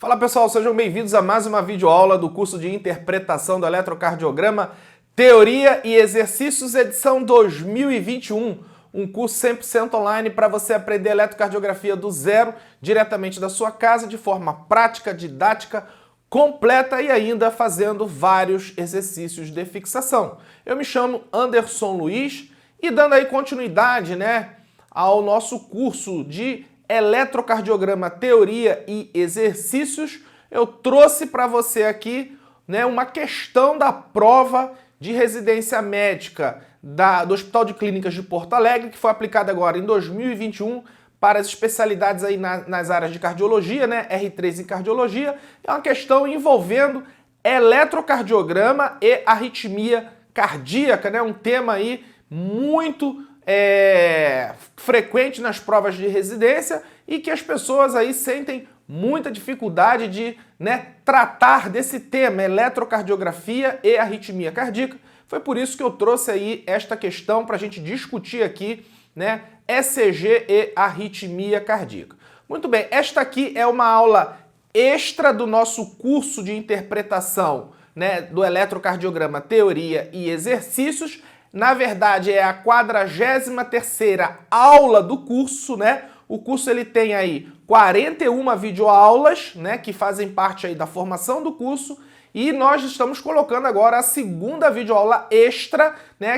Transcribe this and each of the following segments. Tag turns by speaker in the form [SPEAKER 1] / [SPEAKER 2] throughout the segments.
[SPEAKER 1] Fala pessoal, sejam bem-vindos a mais uma videoaula do curso de interpretação do eletrocardiograma, teoria e exercícios, edição 2021. Um curso 100% online para você aprender eletrocardiografia do zero, diretamente da sua casa, de forma prática, didática, completa e ainda fazendo vários exercícios de fixação. Eu me chamo Anderson Luiz e dando aí continuidade, ao nosso curso de eletrocardiograma, teoria e exercícios, eu trouxe para você aqui uma questão da prova de residência médica do Hospital de Clínicas de Porto Alegre, que foi aplicada agora em 2021 para as especialidades aí nas áreas de cardiologia, R3 em cardiologia. É uma questão envolvendo eletrocardiograma e arritmia cardíaca, um tema aí muito frequente nas provas de residência e que as pessoas aí sentem muita dificuldade de tratar desse tema, eletrocardiografia e arritmia cardíaca. Foi por isso que eu trouxe aí esta questão para a gente discutir aqui, ECG e arritmia cardíaca. Muito bem, esta aqui é uma aula extra do nosso curso de interpretação, do eletrocardiograma, teoria e exercícios. Na verdade, é a 43ª aula do curso, O curso ele tem aí 41 videoaulas, que fazem parte aí da formação do curso, e nós estamos colocando agora a segunda videoaula extra,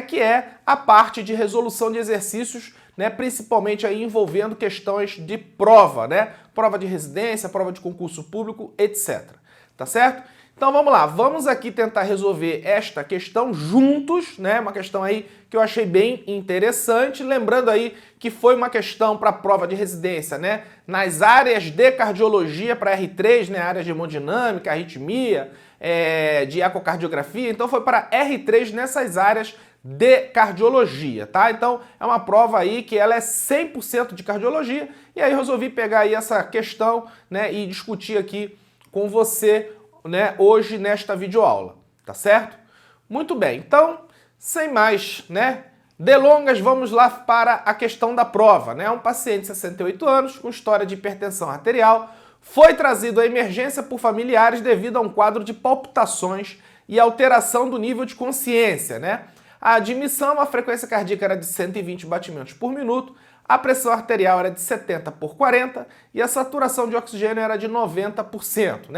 [SPEAKER 1] que é a parte de resolução de exercícios, principalmente aí envolvendo questões de prova, Prova de residência, prova de concurso público, etc. Tá certo? Então vamos lá, vamos aqui tentar resolver esta questão juntos, uma questão aí que eu achei bem interessante, lembrando aí que foi uma questão para prova de residência, nas áreas de cardiologia para R3, áreas de hemodinâmica, arritmia, de ecocardiografia, então foi para R3 nessas áreas de cardiologia, tá? Então é uma prova aí que ela é 100% de cardiologia, e aí resolvi pegar aí essa questão, e discutir aqui com você hoje nesta videoaula, tá certo? Muito bem, então, sem mais delongas, vamos lá para a questão da prova, Um paciente de 68 anos com história de hipertensão arterial foi trazido à emergência por familiares devido a um quadro de palpitações e alteração do nível de consciência, A admissão, a frequência cardíaca era de 120 batimentos por minuto, a pressão arterial era de 70/40 e a saturação de oxigênio era de 90%,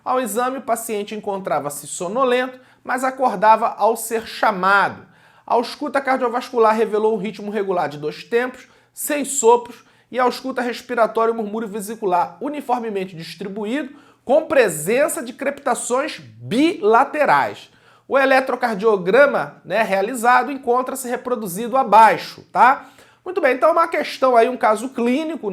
[SPEAKER 1] Ao exame, o paciente encontrava-se sonolento, mas acordava ao ser chamado. A ausculta cardiovascular revelou um ritmo regular de 2 tempos, 6 sopros, e a ausculta respiratória e murmúrio vesicular uniformemente distribuído, com presença de crepitações bilaterais. O eletrocardiograma realizado encontra-se reproduzido abaixo, tá? Muito bem, então é uma questão aí, um caso clínico,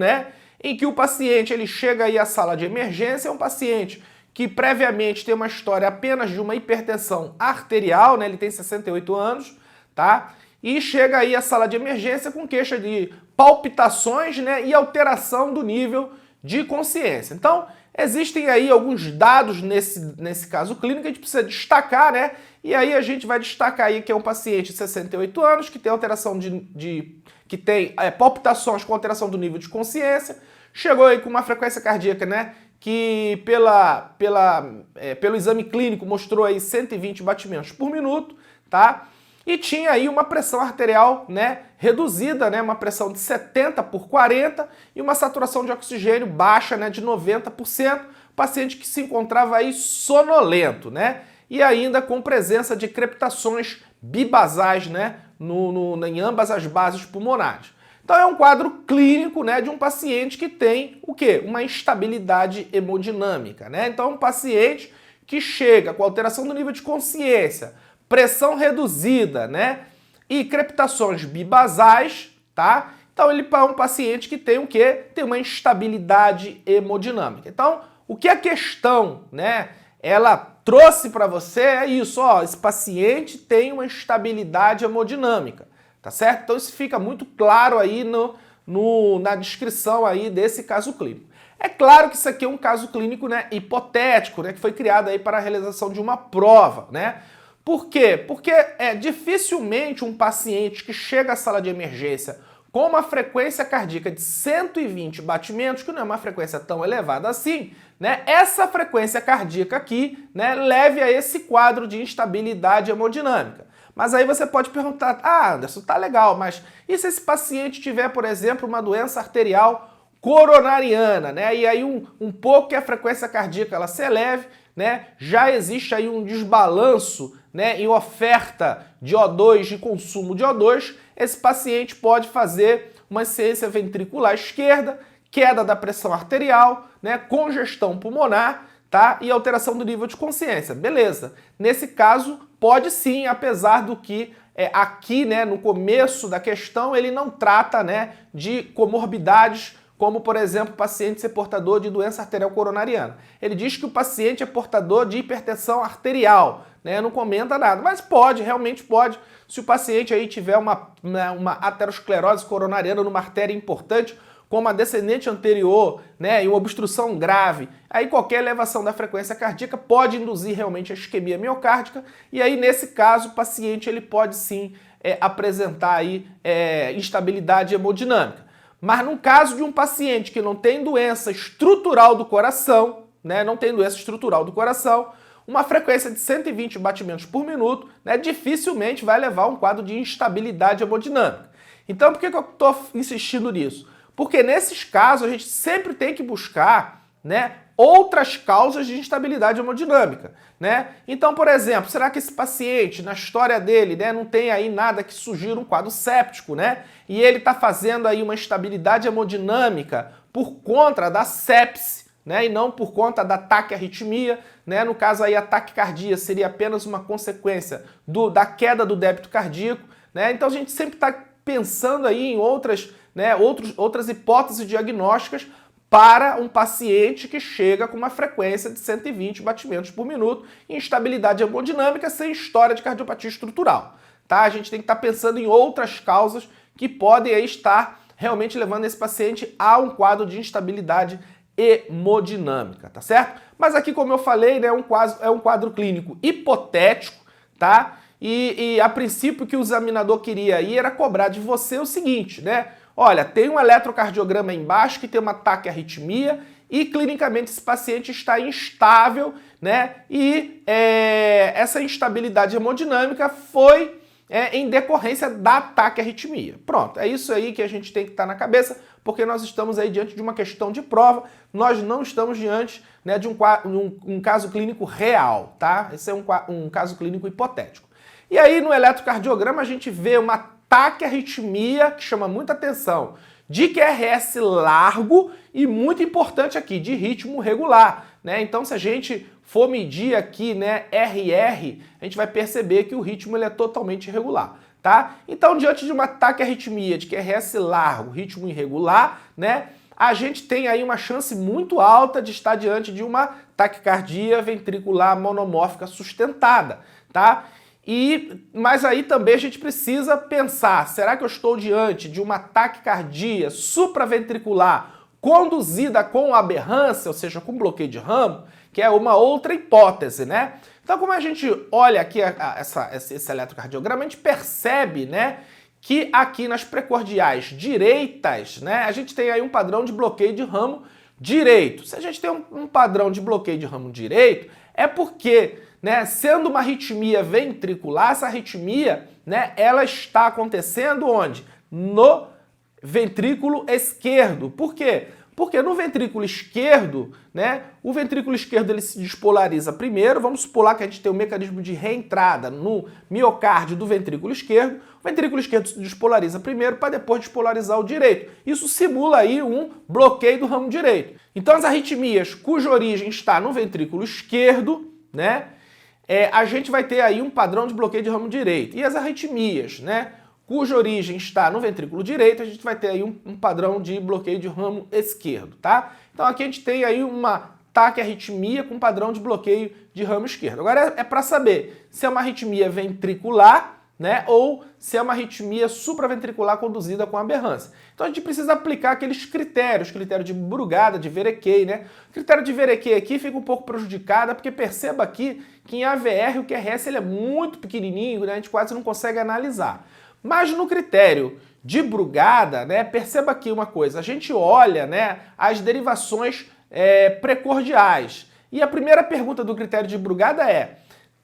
[SPEAKER 1] em que o paciente ele chega aí à sala de emergência, é um paciente que previamente tem uma história apenas de uma hipertensão arterial, ele tem 68 anos, tá? E chega aí à sala de emergência com queixa de palpitações, e alteração do nível de consciência. Então, existem aí alguns dados nesse caso clínico que a gente precisa destacar, E aí a gente vai destacar aí que é um paciente de 68 anos, que tem alteração que tem palpitações com alteração do nível de consciência, chegou aí com uma frequência cardíaca, que pelo exame clínico mostrou aí 120 batimentos por minuto, tá? E tinha aí uma pressão arterial, reduzida, uma pressão de 70/40 e uma saturação de oxigênio baixa, de 90%, paciente que se encontrava aí sonolento, E ainda com presença de crepitações bibasais, em ambas as bases pulmonares. Então é um quadro clínico, de um paciente que tem o quê? Uma instabilidade hemodinâmica, Então um paciente que chega com alteração do nível de consciência, pressão reduzida, e crepitações bibasais, tá? Então ele é um paciente que tem o quê? Tem uma instabilidade hemodinâmica. Então, o que a questão, ela trouxe para você é isso, esse paciente tem uma instabilidade hemodinâmica, tá certo? Então isso fica muito claro aí na descrição aí desse caso clínico. É claro que isso aqui é um caso clínico, hipotético, que foi criado aí para a realização de uma prova, Por quê? Porque dificilmente um paciente que chega à sala de emergência com uma frequência cardíaca de 120 batimentos, que não é uma frequência tão elevada assim, né, essa frequência cardíaca aqui, né, leve a esse quadro de instabilidade hemodinâmica. Mas aí você pode perguntar, Anderson, tá legal, mas e se esse paciente tiver, por exemplo, uma doença arterial coronariana, né? E aí um pouco que a frequência cardíaca ela se eleve, né? Já existe aí um desbalanço, né, em oferta de O2, de consumo de O2, esse paciente pode fazer uma insuficiência ventricular esquerda, queda da pressão arterial, né, congestão pulmonar, tá? E alteração do nível de consciência. Beleza. Nesse caso, pode sim, apesar do que aqui, né, no começo da questão, ele não trata, né, de comorbidades, como, por exemplo, o paciente ser portador de doença arterial coronariana. Ele diz que o paciente é portador de hipertensão arterial, né? Não comenta nada, mas pode, realmente pode. Se o paciente aí tiver uma aterosclerose coronariana numa artéria importante, como a descendente anterior, né, e uma obstrução grave, aí qualquer elevação da frequência cardíaca pode induzir realmente a isquemia miocárdica, e aí nesse caso o paciente ele pode sim apresentar aí instabilidade hemodinâmica. Mas no caso de um paciente que não tem doença estrutural do coração, né, uma frequência de 120 batimentos por minuto, né, dificilmente vai levar a um quadro de instabilidade hemodinâmica. Então por que eu estou insistindo nisso? Porque nesses casos a gente sempre tem que buscar, né, outras causas de instabilidade hemodinâmica, né? Então, por exemplo, será que esse paciente, na história dele, né, não tem aí nada que sugira um quadro séptico, né? E ele está fazendo aí uma instabilidade hemodinâmica por conta da sepse, né, e não por conta da taquiarritmia, né? No caso aí a taquicardia seria apenas uma consequência da queda do débito cardíaco, né? Então a gente sempre está pensando aí em outras hipóteses diagnósticas para um paciente que chega com uma frequência de 120 batimentos por minuto em instabilidade hemodinâmica sem história de cardiopatia estrutural, tá? A gente tem que estar pensando em outras causas que podem aí estar realmente levando esse paciente a um quadro de instabilidade hemodinâmica, tá certo? Mas aqui, como eu falei, né, é um quadro clínico hipotético, tá? E a princípio o que o examinador queria aí era cobrar de você o seguinte, né? Olha, tem um eletrocardiograma aí embaixo que tem uma taquiarritmia e clinicamente esse paciente está instável, né? E essa instabilidade hemodinâmica foi em decorrência da taquiarritmia. Pronto, é isso aí que a gente tem que estar na cabeça, porque nós estamos aí diante de uma questão de prova, nós não estamos diante, né, de um caso clínico real, tá? Esse é um caso clínico hipotético. E aí no eletrocardiograma a gente vê uma taquiarritmia, que chama muita atenção, de QRS largo e muito importante aqui, de ritmo regular, né? Então se a gente for medir aqui, né, RR, a gente vai perceber que o ritmo ele é totalmente irregular, tá? Então diante de uma taquiarritmia de QRS largo, ritmo irregular, né, a gente tem aí uma chance muito alta de estar diante de uma taquicardia ventricular monomórfica sustentada, tá? Mas aí também a gente precisa pensar, será que eu estou diante de uma taquicardia supraventricular conduzida com aberrância, ou seja, com bloqueio de ramo, que é uma outra hipótese, né? Então, como a gente olha aqui esse eletrocardiograma, a gente percebe, né, que aqui nas precordiais direitas, né, a gente tem aí um padrão de bloqueio de ramo direito. Se a gente tem um padrão de bloqueio de ramo direito, é porque, né, sendo uma arritmia ventricular, essa arritmia, né, ela está acontecendo onde? No ventrículo esquerdo. Por quê? Porque no ventrículo esquerdo, né, o ventrículo esquerdo ele se despolariza primeiro, vamos supor que a gente tem um mecanismo de reentrada no miocárdio do ventrículo esquerdo, o ventrículo esquerdo se despolariza primeiro para depois despolarizar o direito. Isso simula aí um bloqueio do ramo direito. Então as arritmias cuja origem está no ventrículo esquerdo, né, a gente vai ter aí um padrão de bloqueio de ramo direito. E as arritmias, né, cuja origem está no ventrículo direito, a gente vai ter aí um padrão de bloqueio de ramo esquerdo, tá? Então aqui a gente tem aí uma taquiarritmia com padrão de bloqueio de ramo esquerdo. Agora é para saber se é uma arritmia ventricular, né, ou se é uma arritmia supraventricular conduzida com aberrância. Então a gente precisa aplicar aqueles critérios, critério de Brugada, de Verekey, né? O critério de Verekey aqui fica um pouco prejudicado, porque perceba aqui que em AVR o QRS ele é muito pequenininho, né? A gente quase não consegue analisar. Mas no critério de Brugada, né, perceba aqui uma coisa, a gente olha, né, as derivações precordiais. E a primeira pergunta do critério de Brugada é: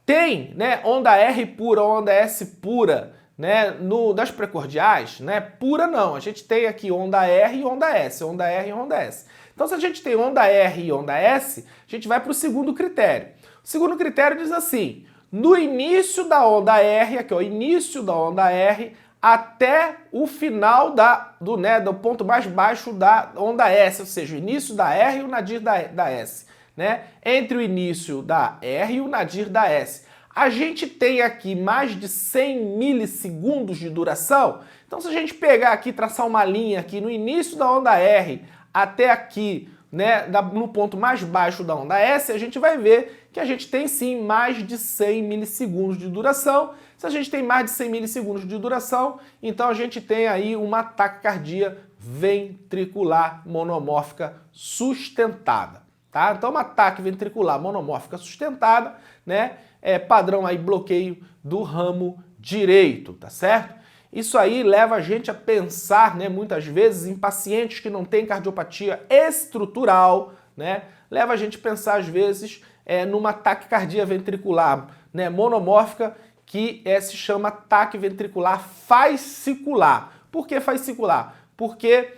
[SPEAKER 1] tem, né, onda R pura ou onda S pura, né, das precordiais? Né? Pura não, a gente tem aqui onda R e onda S, onda R e onda S. Então, se a gente tem onda R e onda S, a gente vai para o segundo critério. O segundo critério diz assim: no início da onda R, aqui ó, início da onda R, até o final do ponto mais baixo da onda S, ou seja, o início da R e o nadir da S. Né? Entre o início da R e o nadir da S. A gente tem aqui mais de 100 milissegundos de duração. Então, se a gente pegar aqui, traçar uma linha aqui no início da onda R até aqui, né, no ponto mais baixo da onda S, a gente vai ver que a gente tem sim mais de 100 milissegundos de duração. Se a gente tem mais de 100 milissegundos de duração, então a gente tem aí uma taquicardia ventricular monomórfica sustentada. Tá? Então, uma ataque ventricular monomórfica sustentada, né? Padrão aí bloqueio do ramo direito, tá certo? Isso aí leva a gente a pensar, né, muitas vezes em pacientes que não têm cardiopatia estrutural, né? Leva a gente a pensar às vezes numa taquicardia ventricular, né, monomórfica, que se chama ataque ventricular fascicular. Por que fascicular? Porque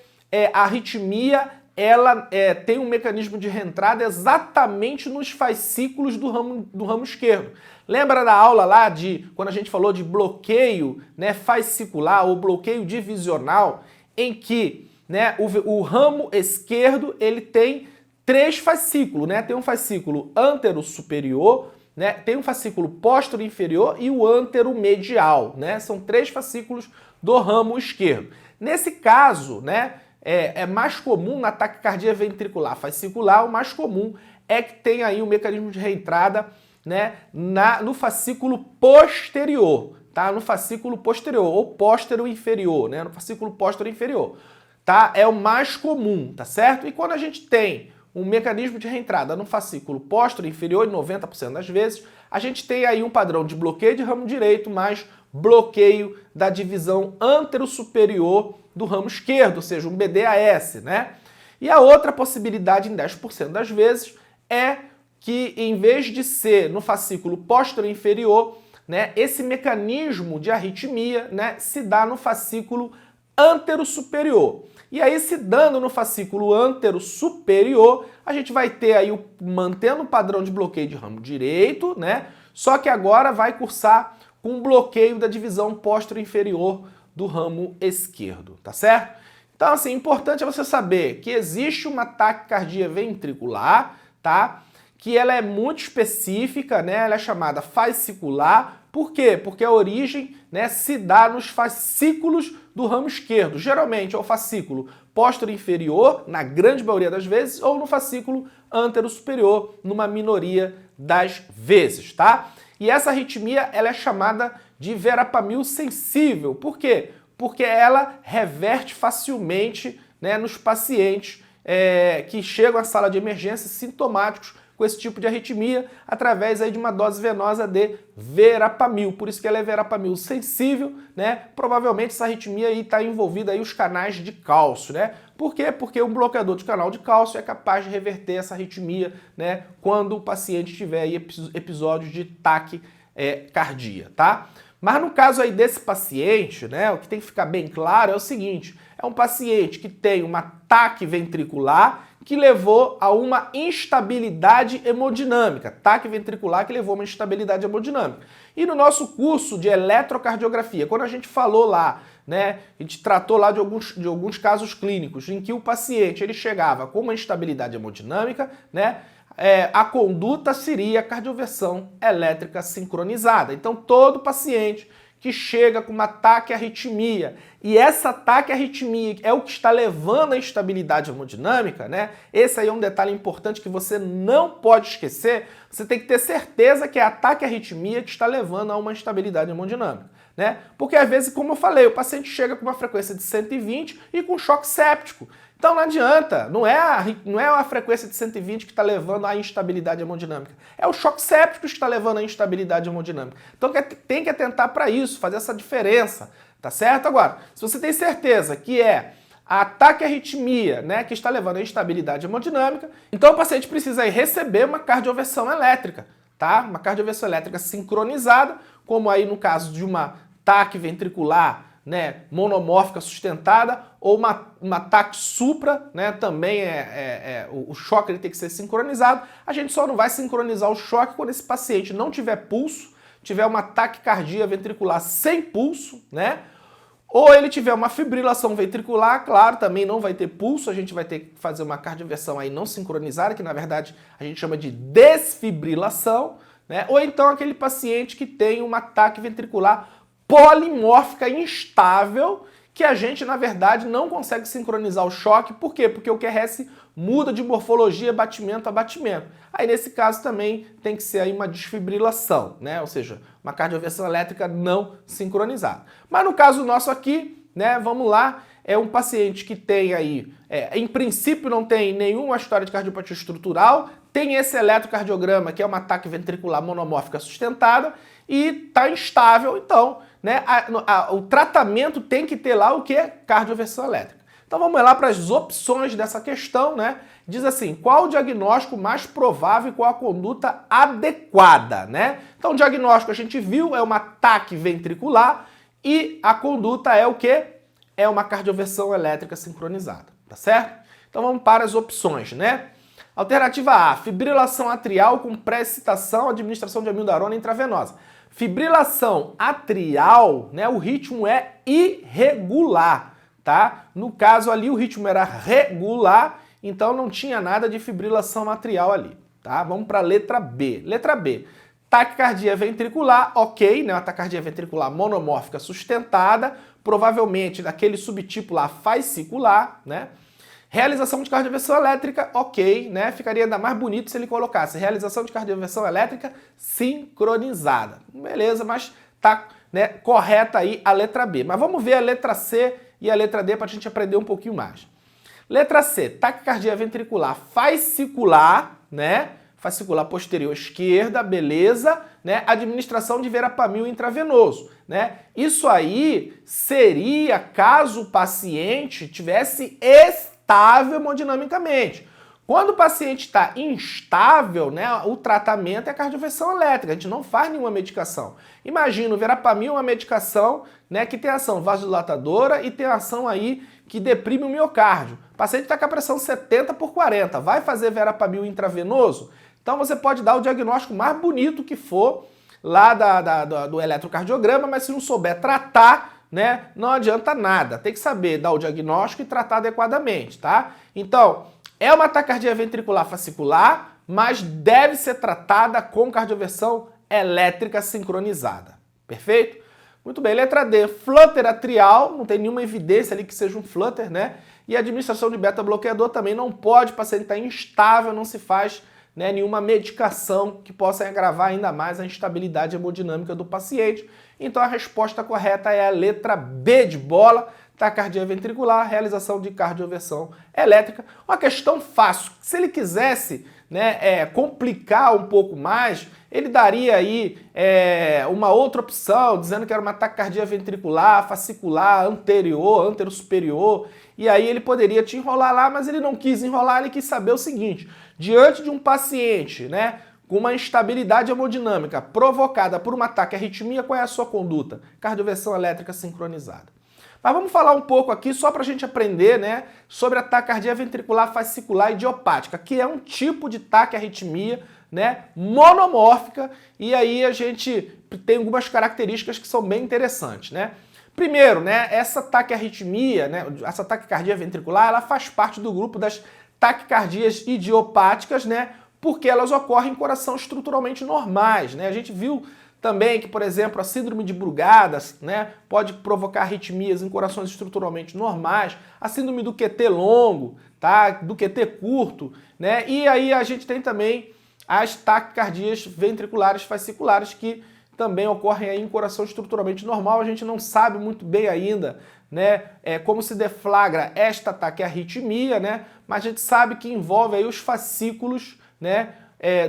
[SPEAKER 1] a arritmia ela tem um mecanismo de reentrada exatamente nos fascículos do ramo esquerdo. Lembra da aula lá de quando a gente falou de bloqueio, né, fascicular ou bloqueio divisional, em que, né, o ramo esquerdo ele tem 3 fascículos, né? Tem um fascículo antero-superior, né? Tem um fascículo póstero-inferior e o antero-medial, né? São 3 fascículos do ramo esquerdo. Nesse caso, né, é mais comum na taquicardia ventricular fascicular, o mais comum é que tem aí um mecanismo de reentrada, né, no fascículo posterior, tá? No fascículo posterior ou póstero inferior, né? No fascículo póstero inferior, tá? É o mais comum, tá certo? E quando a gente tem um mecanismo de reentrada no fascículo póstero inferior, em 90% das vezes, a gente tem aí um padrão de bloqueio de ramo direito mais bloqueio da divisão antero-superior do ramo esquerdo, ou seja, um BDAS, né? E a outra possibilidade, em 10% das vezes, é que em vez de ser no fascículo póstero inferior, né, esse mecanismo de arritmia, né, se dá no fascículo antero-superior. E aí, se dando no fascículo antero-superior, a gente vai ter aí, mantendo o padrão de bloqueio de ramo direito, né? Só que agora vai cursar com um bloqueio da divisão póstero-inferior do ramo esquerdo, tá certo? Então, assim, importante é você saber que existe uma taquicardia ventricular, tá? Que ela é muito específica, né? Ela é chamada fascicular. Por quê? Porque a origem, né, se dá nos fascículos do ramo esquerdo. Geralmente é o fascículo póstero inferior, na grande maioria das vezes, ou no fascículo antero superior, numa minoria das vezes, tá? E essa arritmia, ela é chamada de verapamil sensível. Por quê? Porque ela reverte facilmente, né, nos pacientes que chegam à sala de emergência sintomáticos com esse tipo de arritmia através aí de uma dose venosa de verapamil. Por isso que ela é verapamil sensível, né? Provavelmente essa arritmia aí está envolvida aí os canais de cálcio, né? Por quê? Porque um bloqueador de canal de cálcio é capaz de reverter essa arritmia, né, quando o paciente tiver aí episódios de taquicardia, tá? Mas no caso aí desse paciente, né, o que tem que ficar bem claro é o seguinte: é um paciente que tem uma ataque ventricular que levou a uma instabilidade hemodinâmica, ataque ventricular que levou a uma instabilidade hemodinâmica. E no nosso curso de eletrocardiografia, quando a gente falou lá, né, a gente tratou lá de alguns casos clínicos em que o paciente ele chegava com uma instabilidade hemodinâmica, né, a conduta seria a cardioversão elétrica sincronizada. Então, todo paciente que chega com um ataque arritmia e essa ataque arritmia é o que está levando à instabilidade hemodinâmica, né? Esse aí é um detalhe importante que você não pode esquecer. Você tem que ter certeza que é ataque arritmia que está levando a uma instabilidade hemodinâmica, né? Porque às vezes, como eu falei, o paciente chega com uma frequência de 120 e com choque séptico. Então não adianta, não é a frequência de 120 que está levando à instabilidade hemodinâmica. É o choque séptico que está levando à instabilidade hemodinâmica. Então tem que atentar para isso, fazer essa diferença, tá certo? Agora, se você tem certeza que é ataque à arritmia, né, que está levando à instabilidade hemodinâmica, então o paciente precisa aí receber uma cardioversão elétrica, tá? Uma cardioversão elétrica sincronizada, como aí no caso de uma TAC ventricular, né, monomórfica sustentada, ou uma TAC supra, né, também o choque ele tem que ser sincronizado. A gente só não vai sincronizar o choque quando esse paciente não tiver pulso, tiver uma taquicardia ventricular sem pulso, né, ou ele tiver uma fibrilação ventricular, claro, também não vai ter pulso, a gente vai ter que fazer uma cardioversão aí não sincronizada, que na verdade a gente chama de desfibrilação, né, ou então aquele paciente que tem uma TAC ventricular polimórfica instável, que a gente, na verdade, não consegue sincronizar o choque. Por quê? Porque o QRS muda de morfologia batimento a batimento. Aí, nesse caso, também tem que ser aí uma desfibrilação, né? Ou seja, uma cardioversão elétrica não sincronizada. Mas no caso nosso aqui, né, vamos lá, é um paciente que tem aí, em princípio não tem nenhuma história de cardiopatia estrutural, tem esse eletrocardiograma, que é uma TAC ventricular monomórfica sustentada, e está instável, então, né, o tratamento tem que ter lá o que? Cardioversão elétrica. Então vamos lá para as opções dessa questão, né? Diz assim, qual o diagnóstico mais provável e qual a conduta adequada, né? Então o diagnóstico a gente viu é uma TAC ventricular e a conduta é o quê? É uma cardioversão elétrica sincronizada, tá certo? Então vamos para as opções, né? Alternativa A, fibrilação atrial com pré-excitação, administração de amiodarona intravenosa. Fibrilação atrial, né, o ritmo é irregular, tá? No caso ali o ritmo era regular, então não tinha nada de fibrilação atrial ali, tá? Vamos para a letra B. Letra B, taquicardia ventricular, ok, né, uma taquicardia ventricular monomórfica sustentada, provavelmente daquele subtipo lá fascicular, né? Realização de cardioversão elétrica, ok, né? Ficaria ainda mais bonito se ele colocasse realização de cardioversão elétrica sincronizada. Beleza, mas tá, né, correta aí a letra B. Mas vamos ver a letra C e a letra D para a gente aprender um pouquinho mais. Letra C, taquicardia ventricular fascicular, né? Fascicular posterior esquerda, beleza, né? Administração de verapamil intravenoso, né? Isso aí seria caso o paciente tivesse estável hemodinamicamente. Quando o paciente está instável, né, o tratamento é a cardioversão elétrica, a gente não faz nenhuma medicação. Imagina, o verapamil é uma medicação, né, que tem ação vasodilatadora e tem ação aí que deprime o miocárdio. O paciente está com a pressão 70/40, vai fazer verapamil intravenoso? Então você pode dar o diagnóstico mais bonito que for lá do eletrocardiograma, mas se não souber tratar, né, não adianta nada. Tem que saber dar o diagnóstico e tratar adequadamente, tá? Então, é uma taquicardia ventricular fascicular, mas deve ser tratada com cardioversão elétrica sincronizada. Perfeito? Muito bem. Letra D, flutter atrial, não tem nenhuma evidência ali que seja um flutter, né? E a administração de beta-bloqueador também não pode, o paciente está instável, não se faz, né, nenhuma medicação que possa agravar ainda mais a instabilidade hemodinâmica do paciente. Então a resposta correta é a letra B de bola, taquicardia ventricular, realização de cardioversão elétrica. Uma questão fácil. Se ele quisesse, né, complicar um pouco mais, ele daria aí uma outra opção, dizendo que era uma taquicardia ventricular, fascicular, anterior, antero-superior, e aí ele poderia te enrolar lá, mas ele não quis enrolar, ele quis saber o seguinte, diante de um paciente, né, com uma instabilidade hemodinâmica provocada por um ataque à arritmia, qual é a sua conduta? Cardioversão elétrica sincronizada. Mas vamos falar um pouco aqui, só para a gente aprender, né, sobre a taquicardia ventricular fascicular idiopática, que é um tipo de taquiarritmia, né, monomórfica, e aí a gente tem algumas características que são bem interessantes, né? Primeiro, né, essa taquiarritmia, né, essa taquicardia ventricular, ela faz parte do grupo das taquicardias idiopáticas, né, porque elas ocorrem em coração estruturalmente normais, né? A gente viu também que, por exemplo, a síndrome de Brugada, né, pode provocar arritmias em corações estruturalmente normais, a síndrome do QT longo, tá, do QT curto, né? E aí a gente tem também as taquicardias ventriculares fasciculares que também ocorrem aí em coração estruturalmente normal. A gente não sabe muito bem ainda, né, como se deflagra esta taquiarritmia, né? Mas a gente sabe que envolve aí os fascículos, né,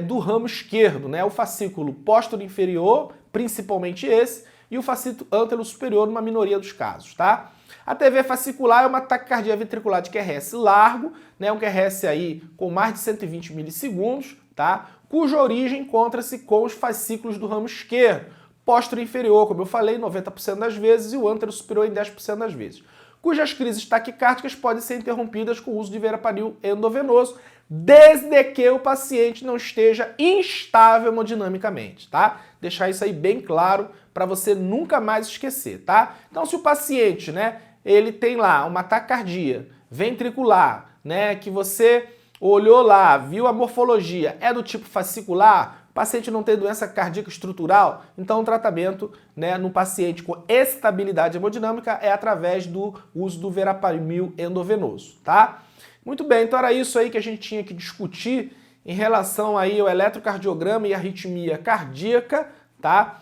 [SPEAKER 1] do ramo esquerdo, né? O fascículo póstero inferior, principalmente esse, e o fascito ântero superior numa minoria dos casos, tá? A TV fascicular é uma taquicardia ventricular de QRS largo, né, um QRS aí com mais de 120 milissegundos, tá? Cuja origem encontra-se com os fascículos do ramo esquerdo, póstero inferior, como eu falei, 90% das vezes, e o ântero superior em 10% das vezes, cujas crises taquicárticas podem ser interrompidas com o uso de verapamil endovenoso, desde que o paciente não esteja instável hemodinamicamente, tá? Deixar isso aí bem claro para você nunca mais esquecer, tá? Então, se o paciente, né, ele tem lá uma taquicardia ventricular, né, que você olhou lá, viu a morfologia, é do tipo fascicular, o paciente não tem doença cardíaca estrutural, então o tratamento, né, no paciente com estabilidade hemodinâmica é através do uso do verapamil endovenoso, tá? Muito bem, então era isso aí que a gente tinha que discutir em relação aí ao eletrocardiograma e arritmia cardíaca, tá?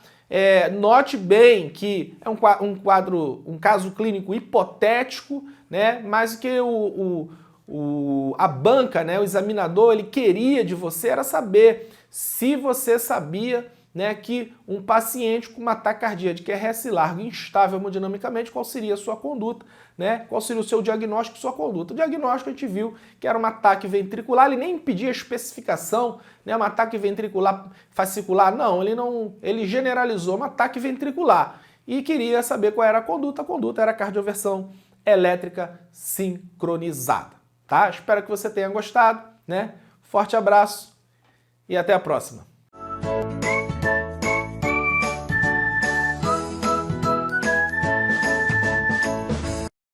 [SPEAKER 1] Note bem que é um caso clínico hipotético, né? Mas que a banca, né, o examinador, ele queria de você era saber se você sabia, né, que um paciente com uma taquicardia de QRS largo e instável hemodinamicamente, qual seria a sua conduta, né? Qual seria o seu diagnóstico e sua conduta. O diagnóstico a gente viu que era um ataque ventricular, ele nem pedia especificação, né, um ataque ventricular fascicular, não, ele generalizou um ataque ventricular e queria saber qual era a conduta era a cardioversão elétrica sincronizada, tá? Espero que você tenha gostado, né? Forte abraço e até a próxima.